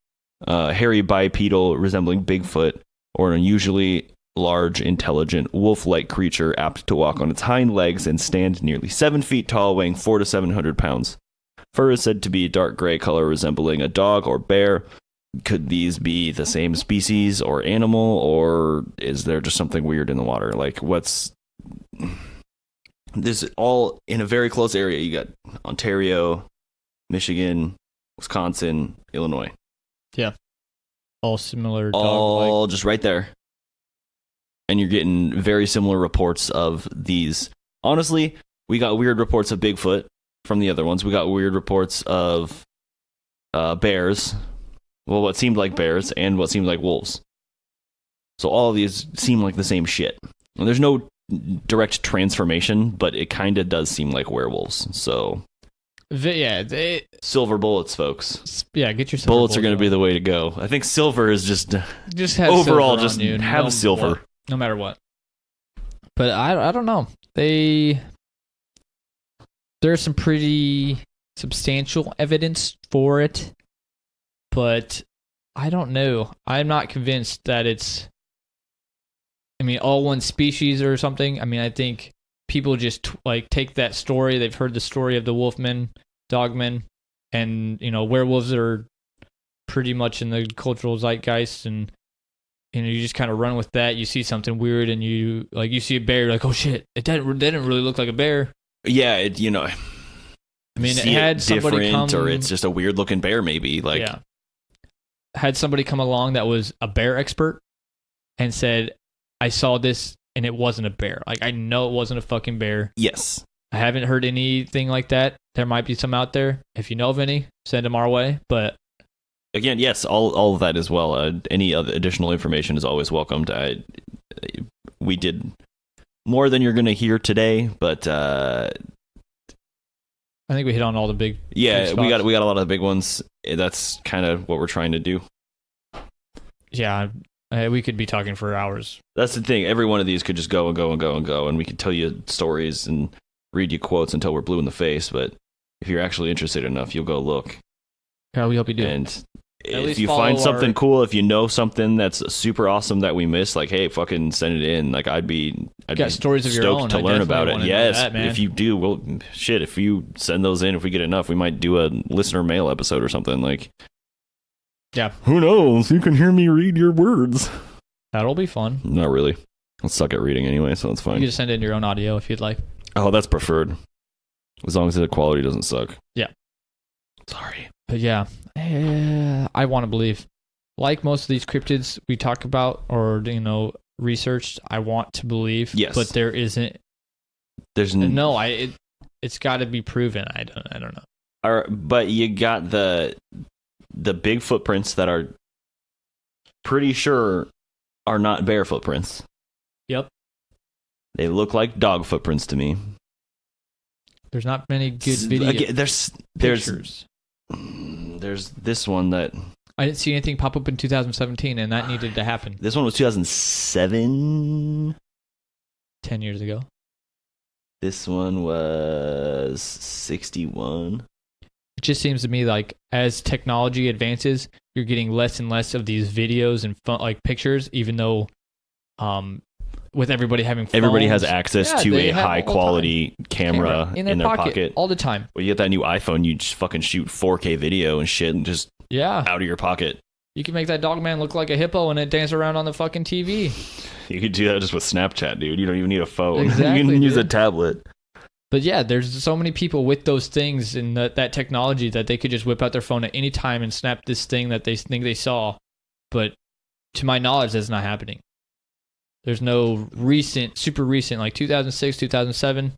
hairy bipedal resembling Bigfoot, or an unusually large, intelligent, wolf-like creature apt to walk on its hind legs and stand nearly 7 feet tall, weighing 400 to 700 pounds. Fur is said to be dark gray color, resembling a dog or bear. Could these be the same species or animal, or is there just something weird in the water? Like, what's... This is all in a very close area. You got Ontario, Michigan, Wisconsin, Illinois. Yeah. All similar All dog-like. just right there. And you're getting very similar reports of these. Honestly, we got weird reports of Bigfoot from the other ones. We got weird reports of bears. Well, what seemed like bears and what seemed like wolves. So all of these seem like the same shit. And there's no direct transformation, but it kind of does seem like werewolves. So silver bullets, folks. Yeah, get your bullets are going to be the way to go. I think silver is just have overall silver just on you, have silver. No matter what. But I don't know. There's some pretty substantial evidence for it, but I don't know. I'm not convinced that it's, all one species or something. I think people just take that story. They've heard the story of the wolfmen, dogmen, and werewolves are pretty much in the cultural zeitgeist, and you just kind of run with that. You see something weird, and you see a bear, you're like, oh shit, it didn't really look like a bear. Yeah, it had somebody come, or it's just a weird looking bear, maybe. Had somebody come along that was a bear expert and said, I saw this and it wasn't a bear. I know it wasn't a fucking bear. Yes. I haven't heard anything like that. There might be some out there. If you know of any, send them our way. But again, yes, all of that as well. Any other additional information is always welcomed. We did more than you're going to hear today, but I think we hit on all the big. Yeah, big we got a lot of the big ones. That's kind of what we're trying to do. Yeah, we could be talking for hours. That's the thing. Every one of these could just go and go and go and go, and we could tell you stories and read you quotes until we're blue in the face. But if you're actually interested enough, you'll go look. Yeah, we hope you do. And if you find something cool, if you know something that's super awesome that we missed, hey, fucking send it in. I'd be stories of your own to learn about it. Yes, that, if you do, well, shit. If you send those in, if we get enough, we might do a listener mail episode or something. Yeah. Who knows? You can hear me read your words. That'll be fun. Not really. I'll suck at reading anyway, so it's fine. You can just send in your own audio if you'd like. Oh, that's preferred. As long as the quality doesn't suck. Yeah. Sorry. But yeah, I want to believe. Like most of these cryptids we talk about or, researched, I want to believe. Yes. But there isn't. There's it's got to be proven. I don't know. But you got the big footprints that are pretty sure are not bear footprints. Yep. They look like dog footprints to me. There's not many good videos. There's this one that I didn't see anything pop up in 2017, and that needed to happen. This one was 2007. 10 years ago. This one was 61. It just seems to me like as technology advances, you're getting less and less of these videos and pictures, even though with everybody having phones, everybody has access to a high quality camera in their pocket all the time. Well, you get that new iPhone, you just fucking shoot 4K video and shit and just out of your pocket. You can make that Dogman look like a hippo and it dance around on the fucking TV. You could do that just with Snapchat, dude. You don't even need a phone. Exactly, you can use a tablet. But yeah, there's so many people with those things and that technology that they could just whip out their phone at any time and snap this thing that they think they saw. But to my knowledge, that's not happening. There's no super recent, like 2006, 2007,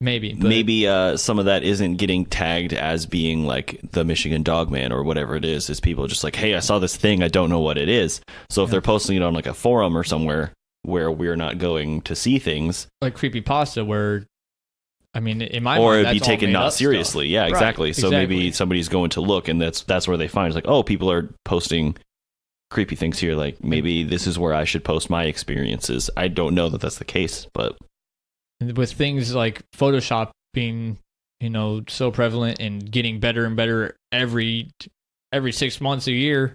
maybe. But maybe some of that isn't getting tagged as being like the Michigan Dogman or whatever it is. It's people just like, hey, I saw this thing. I don't know what it is. So if they're posting it on like a forum or somewhere where we're not going to see things. Like Creepypasta, where I mean, in my or mind, it'd be that's all taken made not up seriously. stuff. Yeah, Right, exactly. So maybe exactly. somebody's going to look, and that's where they find it's like, oh, people are posting creepy things here. Like maybe this is where I should post my experiences. I don't know that that's the case, but And with things like Photoshop being, so prevalent and getting better and better every 6 months, a year.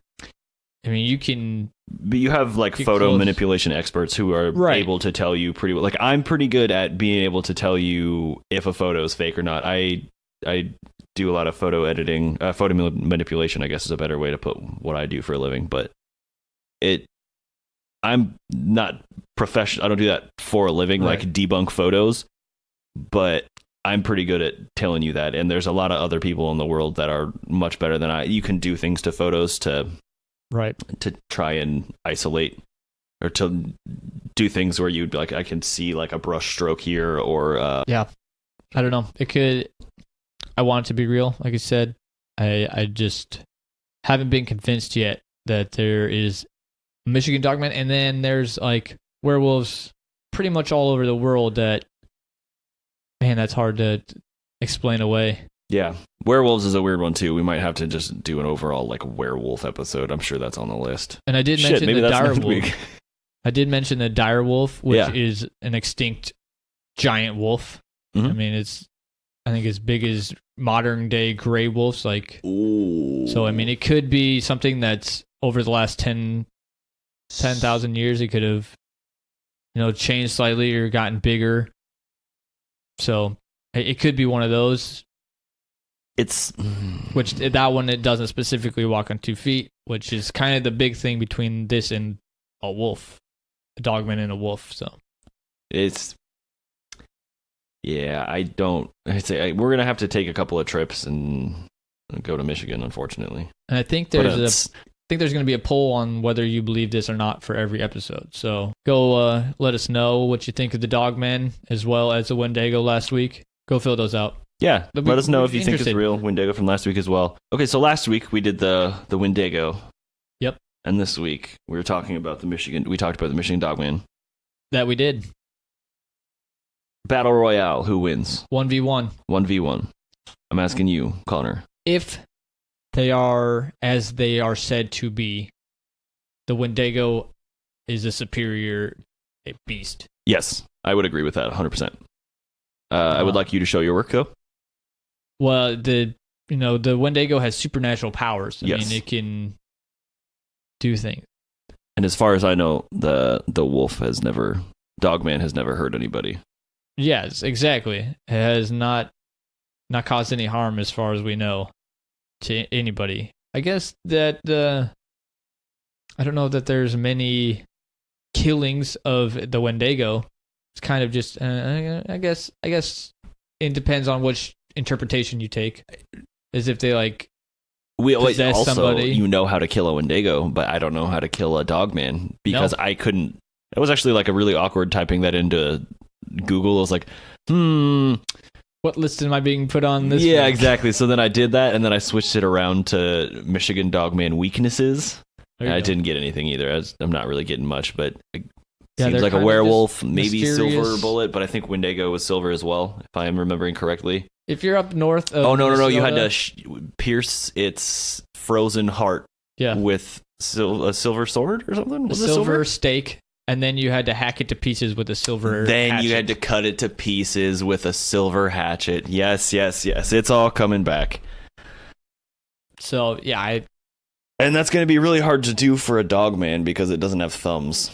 I mean, you can. But you have like Get photo close. manipulation experts who are Right. able to tell you pretty well. Like I'm pretty good at being able to tell you if a photo is fake or not. I do a lot of photo editing, manipulation, I guess is a better way to put what I do for a living. But I'm not professional. I don't do that for a living, Right. like debunk photos. But I'm pretty good at telling you that. And there's a lot of other people in the world that are much better than I. You can do things to photos to try and isolate or to do things where you'd be like, I can see like a brush stroke here or Yeah. I don't know. I want it to be real. Like I said, I just haven't been convinced yet that there is Michigan Dogman. And then there's like werewolves pretty much all over the world that, man, that's hard to explain away. yeah. Werewolves is a weird one too. We might have to just do an overall like werewolf episode. I'm sure that's on the list. And I did Shit, mention maybe the that's dire next wolf. week. I did mention the dire wolf, which Yeah. is an extinct giant wolf. Mhm. I mean, I think as big as modern day gray wolves. Like, Ooh. so I mean, it could be something that's over the last 10,000 years. It could have, changed slightly or gotten bigger. So it could be one of those. It's Which that one, it doesn't specifically walk on 2 feet, which is kind of the big thing between this and a wolf, a dogman and a wolf. So yeah, I'd say we're gonna have to take a couple of trips and go to Michigan, unfortunately. and I think But there's going to be a poll on whether you believe this or not for every episode. So go let us know what you think of the Dogman as well as the Wendigo last week. Go fill those out. Yeah, But let us know we'd if be you think it's interested. real. Wendigo from last week as well. Okay, so last week we did the Wendigo. Yep. And this week we were talking about the Michigan. We talked about the Michigan Dogman That we did. Battle Royale. Who wins? 1v1. 1v1. I'm asking you, Connor. If they are as they are said to be, the Wendigo is a superior beast. Yes, I would agree with that 100%. I would like you to show your work, though. Well, the Wendigo has supernatural powers. I Yes. mean, it can do things. And as far as I know, the Dogman has never hurt anybody. Yes, exactly. It has not caused any harm as far as we know to anybody. I guess that I don't know that there's many killings of the Wendigo. It's kind of just I guess it depends on which interpretation you take. As if they like We always possess also somebody. you know how to kill a Wendigo, but I don't know how to kill a Dogman because No. I couldn't. It was actually like a really awkward typing that into Google. I was like, what list am I being put on this? yeah, week? exactly. So then I did that, and then I switched it around to Michigan Dogman weaknesses. There And you I go. didn't get anything either. I'm not really getting much, but it Yeah, seems they're like a kind of werewolf, just maybe silver mysterious. bullet, but I think Wendigo was silver as well, if I am remembering correctly. If you're up north of Oh, no. You had Minnesota- to pierce its frozen heart yeah, with a silver sword or something? a Was it silver stake, and then you had to hack it to pieces with a silver. Then you had hatchet. to cut it to pieces with a silver hatchet. Yes. It's all coming back. So yeah, And that's going to be really hard to do for a Dogman because it doesn't have thumbs.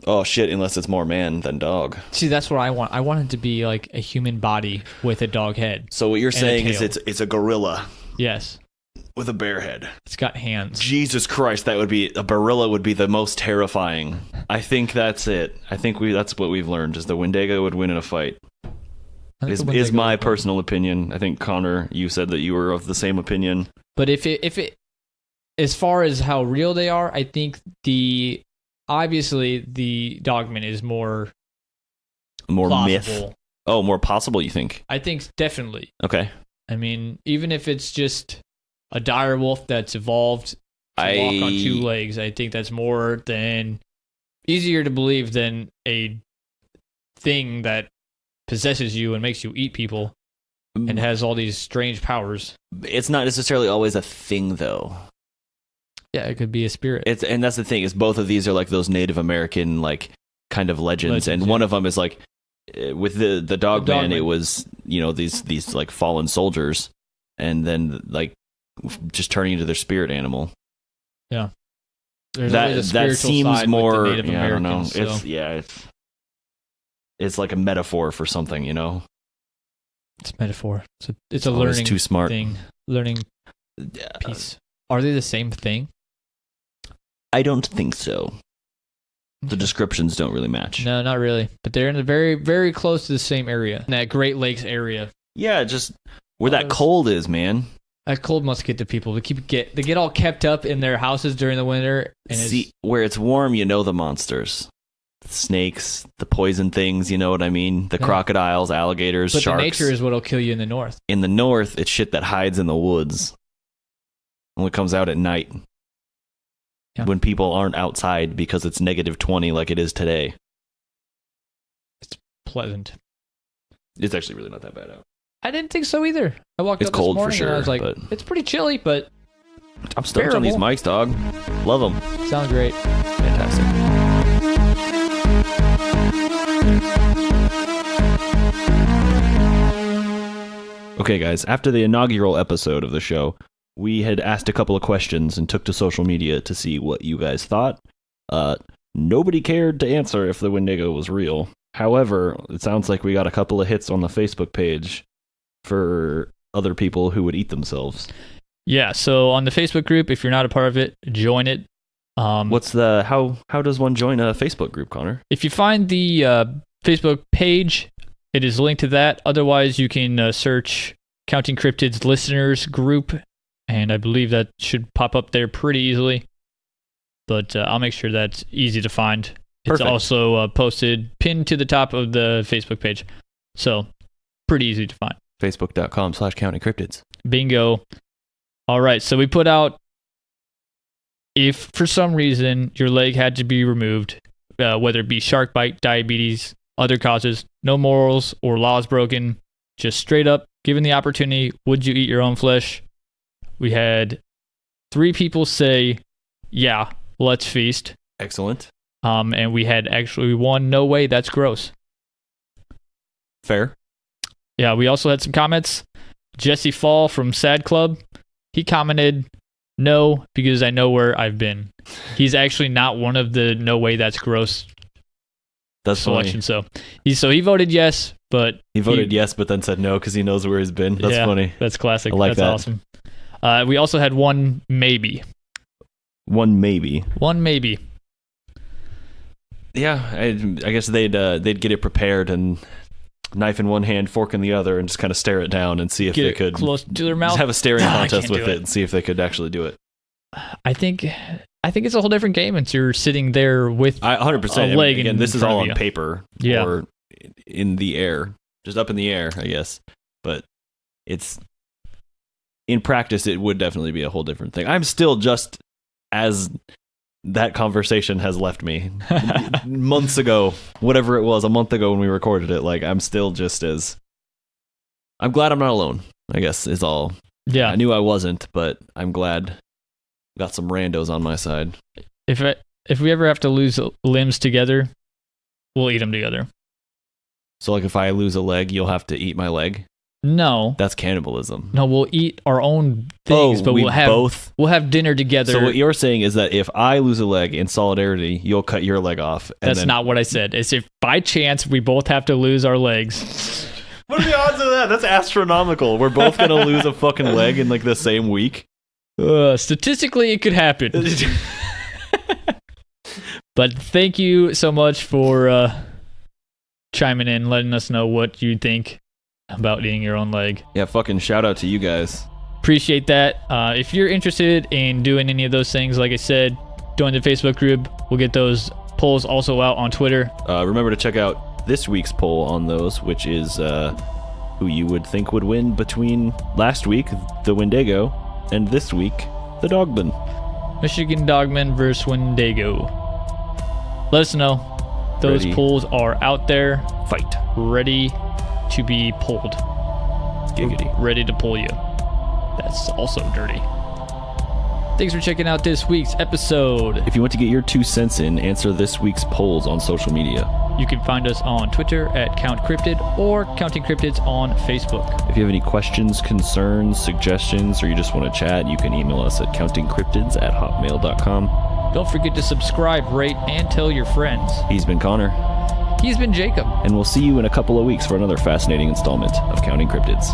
Oh, shit, unless it's more man than dog. see that's what I want. I want it to be like a human body with a dog head. So what you're a saying is tail. it's a gorilla Yes, with a bear head. it's got hands. Jesus Christ, a gorilla would be the most terrifying. I think that's it. I think that's what we've learned is the Wendigo would win in a fight. I think Is the Wendigo my would win. personal opinion. I think Connor, you said that you were of the same opinion. But if it, as far as how real they are, I think obviously the Dogman is more More myth. plausible. Oh, more possible, you think? I think definitely. Okay. I mean, even if it's just a dire wolf that's evolved to walk on 2 legs, I think that's easier to believe than a thing that possesses you and makes you eat people and has all these strange powers. It's not necessarily always a thing, though. Yeah, it could be a spirit. And that's the thing, is both of these are like those Native American like kind of legends, and one of them is like with the Dogman, it was, you know, these like fallen soldiers, and then like just turning into their spirit animal. Yeah. That seems more. I don't know. So. It's like a metaphor for something, you know. It's a metaphor. It's a learning too smart thing. Learning piece. Are they the same thing? I don't think so. The descriptions don't really match. No, not really. But they're in the very, very close to the same area. In that Great Lakes area. Yeah, just where that cold is, man. That cold must get to people. They get all kept up in their houses during the winter. And where it's warm, you know the monsters. The snakes, the poison things, you know what I mean? The crocodiles, alligators, but sharks. But the nature is what'll kill you in the north. In the north, it's shit that hides in the woods. Only comes out at night. Yeah. When people aren't outside because it's -20 like it is today. It's pleasant. It's actually really not that bad out. I didn't think so either. I walked up this morning for sure, and I was like, it's pretty chilly, but I'm stoked on these mics, dog. Love them. Sound great. Fantastic. Okay, guys, after the inaugural episode of the show, we had asked a couple of questions and took to social media to see what you guys thought. Nobody cared to answer if the Wendigo was real. However, it sounds like we got a couple of hits on the Facebook page for other people who would eat themselves. Yeah, so on the Facebook group, if you're not a part of it, join it. What's the how does one join a Facebook group, Connor? If you find the Facebook page, it is linked to that. Otherwise, you can search Counting Cryptids Listeners Group, and I believe that should pop up there pretty easily. But I'll make sure that's easy to find. Perfect. It's also posted, pinned to the top of the Facebook page. So, pretty easy to find. Facebook.com/CountingCryptids. Bingo. All right, so we put out, if for some reason your leg had to be removed, whether it be shark bite, diabetes, other causes, no morals or laws broken, just straight up, given the opportunity, would you eat your own flesh? We had 3 people say, yeah, let's feast. Excellent. And we had actually one, no way, that's gross. Fair. Yeah, we also had some comments. Jesse Fall from Sad Club, he commented, no, because I know where I've been. He's actually not one of the no way, that's gross selection. So he voted yes, but he voted yes, but then said no because he knows where he's been. That's funny. That's classic. I like that's that. Awesome. We also had one maybe. One maybe. Yeah, I guess they'd get it prepared and knife in one hand, fork in the other, and just kind of stare it down and see if they could close to their mouth. Just have a staring contest with it and see if they could actually do it. I think it's a whole different game once you're sitting there with 100%. a leg. Again, this is all on paper yeah. or in the air, just up in the air, I guess. But it's in practice, it would definitely be a whole different thing. I'm still just as that conversation has left me months ago, whatever it was, a month ago when we recorded it. Like, I'm still just as. I'm glad I'm not alone, I guess, is all. Yeah. I knew I wasn't, but I'm glad. Got some randos on my side. If we ever have to lose limbs together, we'll eat them together. So, like, if I lose a leg, you'll have to eat my leg? No. That's cannibalism. No, we'll eat our own things, but we'll have dinner together. So what you're saying is that if I lose a leg in solidarity, you'll cut your leg off. That's not what I said. It's if by chance we both have to lose our legs. What are the odds of that? That's astronomical. We're both going to lose a fucking leg in like the same week. Statistically, it could happen. But thank you so much for chiming in, letting us know what you think about eating your own leg. Yeah, fucking shout out to you guys. Appreciate that. If you're interested in doing any of those things, like I said, join the Facebook group. We'll get those polls also out on Twitter. Remember to check out this week's poll on those, which is who you would think would win between last week, the Wendigo, and this week, the Dogman. Michigan Dogman versus Wendigo. Let us know. Those Ready. pulls are out there, Fight. ready to be pulled. Giggity. Ready to pull you. That's also dirty. Thanks for checking out this week's episode. If you want to get your 2 cents in, answer this week's polls on social media. You can find us on Twitter at Count Cryptid or Counting Cryptids on Facebook. If you have any questions, concerns, suggestions, or you just want to chat, you can email us at countingcryptids@hotmail.com. Don't forget to subscribe, rate, and tell your friends. He's been Connor, He's been Jacob. and we'll see you in a couple of weeks for another fascinating installment of Counting Cryptids.